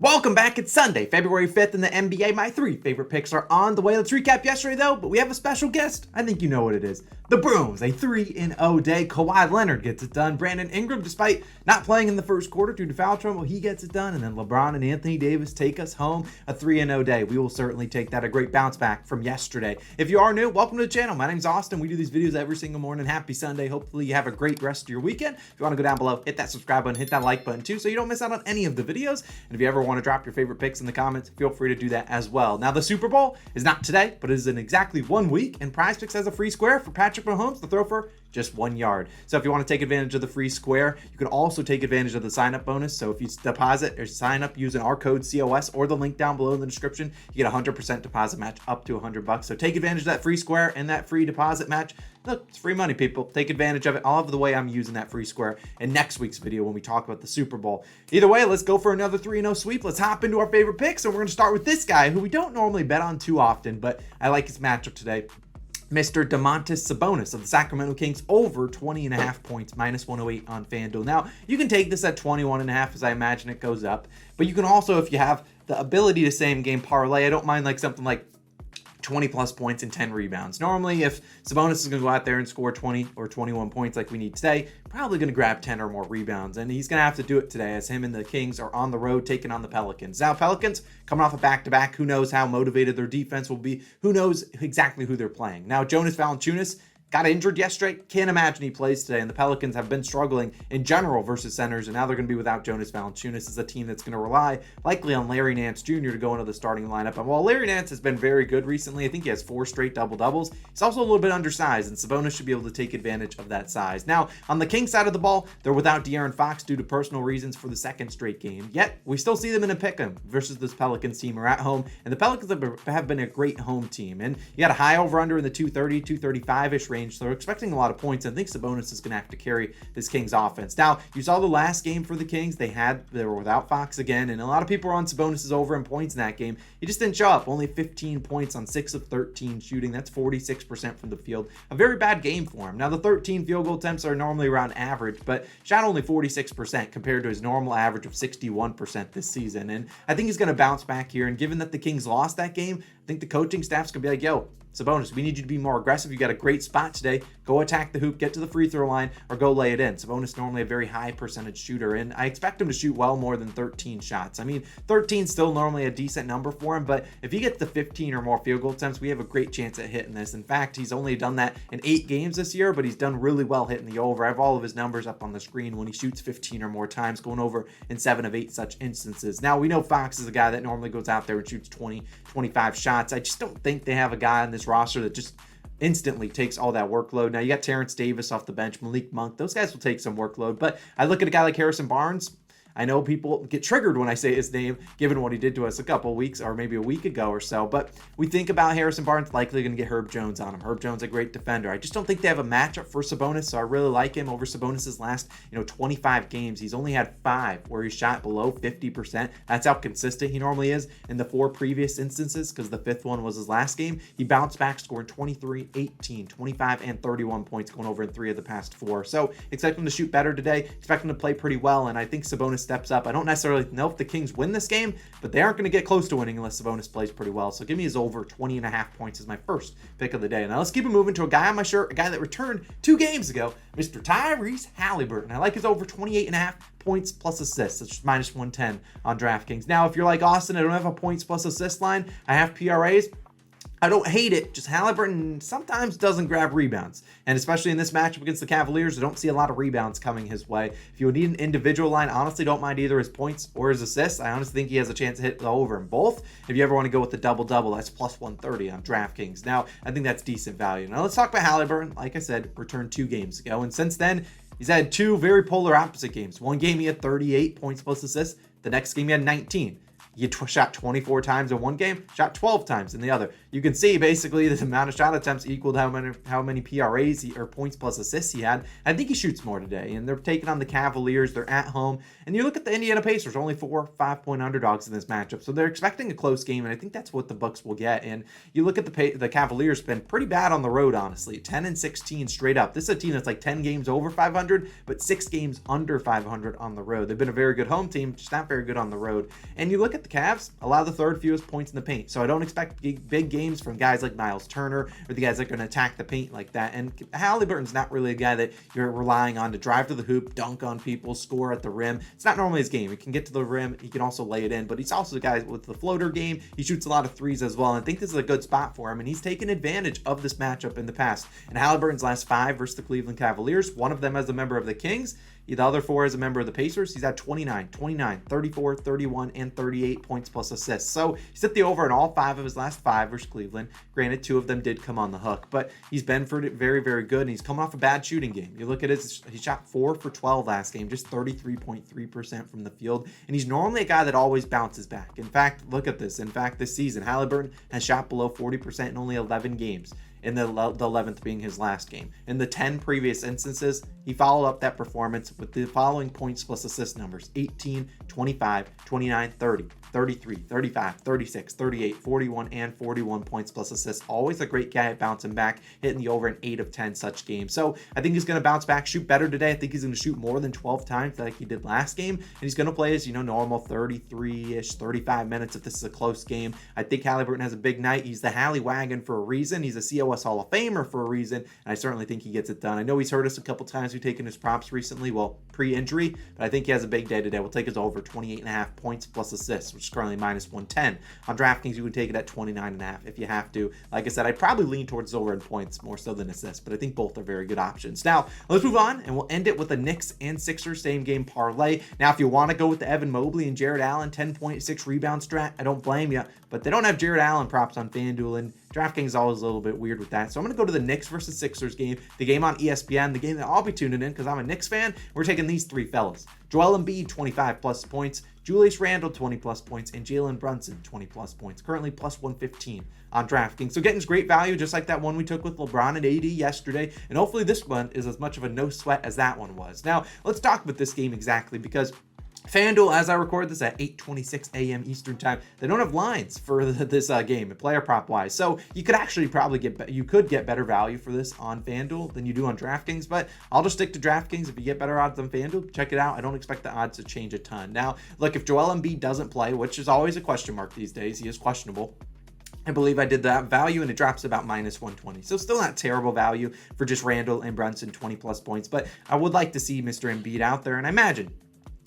Welcome back. It's Sunday, February 5th in the NBA. My three favorite picks are on the way. Let's recap yesterday, though, but we have a special guest. I think you know what it is. The Brooms, a 3-0 day. Kawhi Leonard gets it done. Brandon Ingram, despite not playing in the first quarter due to foul trouble, he gets it done. And then LeBron and Anthony Davis take us home. A 3-0 day. We will certainly take that. A great bounce back from yesterday. If you are new, welcome to the channel. My name's Austin. We do these videos every single morning. Happy Sunday. Hopefully you have a great rest of your weekend. If you want to go down below, hit that subscribe button, hit that like button too, so you don't miss out on any of the videos. And if you ever want to drop your favorite picks in the comments, feel free to do that as well. Now, the Super Bowl is not today, but it is in exactly 1 week, and PrizePicks has a free square for Patrick Mahomes to throw for just 1 yard. So if you want to take advantage of the free square, you can also take advantage of the sign-up bonus. So if you deposit or sign up using our code COS or the link down below in the description, you get a 100% deposit match up to $100. So take advantage of that free square and that free deposit match. Look, it's free money, people. Take advantage of it. I'll have the way I'm using that free square in next week's video when we talk about the Super Bowl. Either way, let's go for another 3-0 sweep. Let's hop into our favorite picks, and we're going to start with this guy who we don't normally bet on too often, but I like his matchup today. Mr. Domantas Sabonis of the Sacramento Kings over 20.5 points, minus 108 on FanDuel. Now, you can take this at 21.5 as I imagine it goes up, but you can also, if you have the ability to same game parlay, I don't mind like something like 20 plus points and 10 rebounds. Normally, if Sabonis is going to go out there and score 20 or 21 points like we need today, probably going to grab 10 or more rebounds, and he's going to have to do it today as him and the Kings are on the road taking on the Pelicans. Now, Pelicans coming off a back-to-back, who knows how motivated their defense will be, who knows exactly who they're playing. Now, Jonas Valanciunas got injured yesterday. Can't imagine he plays today. And the Pelicans have been struggling in general versus centers. And now they're going to be without Jonas Valanciunas as a team that's going to rely likely on Larry Nance Jr. to go into the starting lineup. And while Larry Nance has been very good recently, I think he has 4 straight double-doubles, he's also a little bit undersized. And Sabonis should be able to take advantage of that size. Now, on the Kings side of the ball, they're without De'Aaron Fox due to personal reasons for the second straight game. Yet, we still see them in a pick'em versus this Pelicans team are at home. And the Pelicans have been a great home team. And you got a high over-under in the 230, 235-ish range. So they're expecting a lot of points. I think Sabonis is going to have to carry this Kings offense. Now, you saw the last game for the Kings. They were without Fox again, and a lot of people are on Sabonis' over in points in that game. He just didn't show up. Only 15 points on 6 of 13 shooting. That's 46% from the field. A very bad game for him. Now, the 13 field goal attempts are normally around average, but shot only 46% compared to his normal average of 61% this season. And I think he's going to bounce back here. And given that the Kings lost that game, I think the coaching staff's going to be like, yo, Sabonis, we need you to be more aggressive. You got a great spot today. Go attack the hoop, get to the free throw line, or go lay it in. Sabonis normally a very high percentage shooter, and I expect him to shoot well more than 13 shots. I mean, 13 is still normally a decent number for him, but if he gets to 15 or more field goal attempts, we have a great chance at hitting this. In fact, he's only done that in 8 games this year, but he's done really well hitting the over. I have all of his numbers up on the screen when he shoots 15 or more times, going over in 7 of 8 such instances. Now, we know Fox is a guy that normally goes out there and shoots 20, 25 shots. I just don't think they have a guy on this roster that just instantly takes all that workload. Now, you got Terrence Davis off the bench, Malik Monk. Those guys will take some workload, but I look at a guy like Harrison Barnes. I know people get triggered when I say his name, given what he did to us a couple weeks or maybe a week ago or so. But we think about Harrison Barnes likely going to get Herb Jones on him. Herb Jones, a great defender. I just don't think they have a matchup for Sabonis, so I really like him over Sabonis' last 25 games. He's only had 5 where he shot below 50%. That's how consistent he normally is in the 4 previous instances, because the 5th one was his last game. He bounced back, scoring 23, 18, 25, and 31 points, going over in 3 of the past 4. So expect him to shoot better today. Expect him to play pretty well, and I think Sabonis steps up. I don't necessarily know if the Kings win this game, but they aren't going to get close to winning unless Sabonis plays pretty well. So give me his over 20.5 points as my first pick of the day. Now let's keep it moving to a guy on my shirt, a guy that returned 2 games ago, Mr. Tyrese Haliburton. I like his over 28.5 points plus assists. That's just minus 110 on DraftKings. Now, if you're like Austin, I don't have a points plus assist line. I have PRAs. I don't hate it, just Haliburton sometimes doesn't grab rebounds. And especially in this matchup against the Cavaliers, I don't see a lot of rebounds coming his way. If you need an individual line, honestly don't mind either his points or his assists. I honestly think he has a chance to hit the over in both. If you ever want to go with the double-double, that's plus 130 on DraftKings. Now, I think that's decent value. Now, let's talk about Haliburton. Like I said, returned 2 games ago. And since then, he's had 2 very polar opposite games. One game he had 38 points plus assists. The next game he had 19. He shot 24 times in one game, shot 12 times in the other. You can see basically the amount of shot attempts equaled how many PRAs or points plus assists he had. I think he shoots more today, and they're taking on the Cavaliers. They're at home, and you look at the Indiana Pacers, only 4 5-point underdogs in this matchup, so they're expecting a close game, and I think that's what the Bucks will get. And you look at the Cavaliers, been pretty bad on the road, honestly, 10-16 straight up. This is a team that's like 10 games over 500, but 6 games under 500 on the road. They've been a very good home team, just not very good on the road. And you look at the Cavs, allow the third fewest points in the paint. So I don't expect big games from guys like Miles Turner or the guys that are going to attack the paint like that. And Haliburton's not really a guy that you're relying on to drive to the hoop, dunk on people, score at the rim. It's not normally his game. He can get to the rim. He can also lay it in, but he's also a guy with the floater game. He shoots a lot of threes as well. And I think this is a good spot for him. And he's taken advantage of this matchup in the past. And Haliburton's last 5 versus the Cleveland Cavaliers, one of them as a member of the Kings, the other 4 as a member of the Pacers. He's at 29, 34, 31, and 38 points plus assists. So he's hit the over in all 5 of his last 5 versus Cleveland. Granted, 2 of them did come on the hook, but he's been very, very good, and he's coming off a bad shooting game. You look at he shot 4 for 12 last game, just 33.3% from the field, and he's normally a guy that always bounces back. In fact, look at this. In fact, this season, Haliburton has shot below 40% in only 11 games. In the 11th being his last game. In the 10 previous instances, he followed up that performance with the following points plus assist numbers: 18, 25, 29, 30, 33, 35, 36, 38, 41, and 41 points plus assists. Always a great guy at bouncing back, hitting the over in 8 of 10 such games. So I think he's going to bounce back, shoot better today. I think he's going to shoot more than 12 times like he did last game. And he's going to play his, normal 33-ish, 35 minutes if this is a close game. I think Haliburton has a big night. He's the Hallie Wagon for a reason. He's a COS Hall of Famer for a reason. And I certainly think he gets it done. I know he's hurt us a couple times. We've taken his props recently, well, pre-injury, but I think he has a big day today. We'll take his over 28.5 points plus assists, which is currently minus 110. On DraftKings, you would take it at 29.5 if you have to. Like I said, I'd probably lean towards over in points more so than assists, but I think both are very good options. Now, let's move on, and we'll end it with the Knicks and Sixers same game parlay. Now, if you want to go with the Evan Mobley and Jared Allen 10.6 rebound strat, I don't blame you, but they don't have Jared Allen props on FanDuel, and DraftKings is always a little bit weird with that. So I'm going to go to the Knicks versus Sixers game, the game on ESPN, the game that I'll be tuning in because I'm a Knicks fan. We're taking these 3 fellas. Joel Embiid, 25 plus points. Julius Randle, 20 plus points. And Jalen Brunson, 20 plus points. Currently plus 115 on DraftKings. So getting great value, just like that one we took with LeBron and AD yesterday. And hopefully this one is as much of a no sweat as that one was. Now, let's talk about this game exactly because FanDuel, as I record this at 8:26 a.m. Eastern time, they don't have lines for this game, player prop wise. So you could actually probably get better value for this on FanDuel than you do on DraftKings. But I'll just stick to DraftKings. If you get better odds on FanDuel, check it out. I don't expect the odds to change a ton. Now, look, if Joel Embiid doesn't play, which is always a question mark these days, he is questionable. I believe I did that value, and it drops about minus 120. So still not terrible value for just Randle and Brunson, 20 plus points. But I would like to see Mr. Embiid out there, and I imagine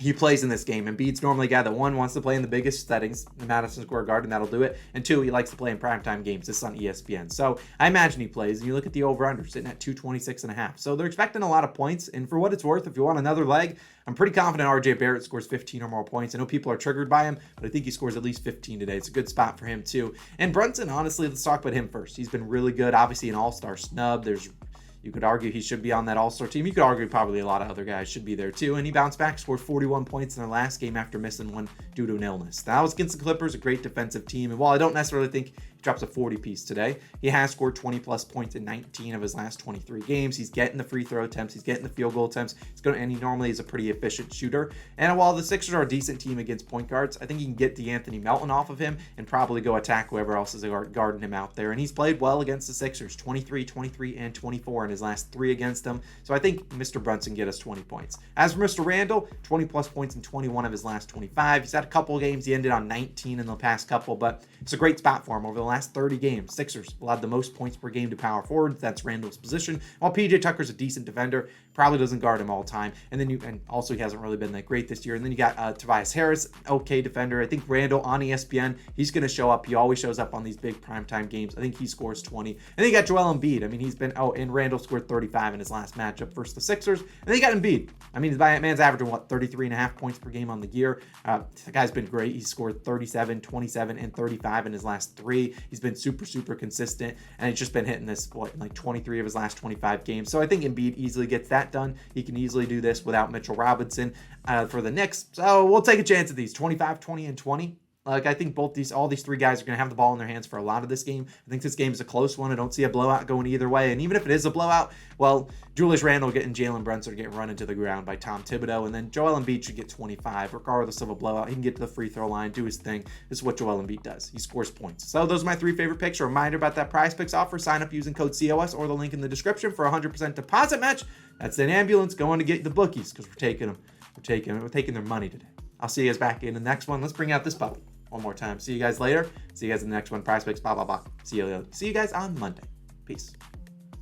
he plays in this game. Embiid's normally a guy that, 1, wants to play in the biggest settings, the Madison Square Garden, that'll do it. And 2, he likes to play in primetime games. This is on ESPN. So I imagine he plays. And you look at the over-under, sitting at 226.5. So they're expecting a lot of points. And for what it's worth, if you want another leg, I'm pretty confident RJ Barrett scores 15 or more points. I know people are triggered by him, but I think he scores at least 15 today. It's a good spot for him too. And Brunson, honestly, let's talk about him first. He's been really good. Obviously an all-star snub. You could argue he should be on that all-star team. You could argue probably a lot of other guys should be there too. And he bounced back, scored 41 points in their last game after missing one due to an illness. That was against the Clippers, a great defensive team. And while I don't necessarily think he drops a 40 piece today, he has scored 20 plus points in 19 of his last 23 games. He's getting the free throw attempts. He's getting the field goal attempts. And he normally is a pretty efficient shooter. And while the Sixers are a decent team against point guards, I think he can get DeAnthony Melton off of him and probably go attack whoever else is guarding him out there. And he's played well against the Sixers, 23, 23, and 24 in his last 3 against them. So I think Mr. Brunson get us 20 points. As for Mr. Randle, 20 plus points in 21 of his last 25. He's had a couple of games. He ended on 19 in the past couple, but it's a great spot for him. Over the last 30 games, Sixers allowed the most points per game to power forward. That's Randle's position. While PJ Tucker's a decent defender, probably doesn't guard him all the time. And also he hasn't really been that great this year. And then you got Tobias Harris, okay defender. I think Randle on ESPN, he's going to show up. He always shows up on these big primetime games. I think he scores 20. And then you got Joel Embiid. I mean, and Randle scored 35 in his last matchup versus the Sixers. And then you got Embiid. I mean, the man's averaging, 33.5 points per game on the year. The guy's been great. He scored 37, 27, and 35 in his last 3. He's been super, super consistent. And he's just been hitting this, 23 of his last 25 games. So I think Embiid easily gets that done. He can easily do this without Mitchell Robinson for the Knicks. So we'll take a chance at these. 25, 20, and 20. Like, I think all these three guys are going to have the ball in their hands for a lot of this game. I think this game is a close one. I don't see a blowout going either way. And even if it is a blowout, well, Julius Randle getting Jalen Brunson getting run into the ground by Tom Thibodeau. And then Joel Embiid should get 25, regardless of a blowout. He can get to the free throw line, do his thing. This is what Joel Embiid does. He scores points. So those are my 3 favorite picks. A reminder about that PrizePicks offer. Sign up using code COS or the link in the description for a 100% deposit match. That's an ambulance going to get the bookies because we're taking them. We're taking their money today. I'll see you guys back in the next one. Let's bring out this puppy one more time. See you guys later. See you guys in the next one. PrizePicks, blah, blah, blah. See you guys on Monday. Peace.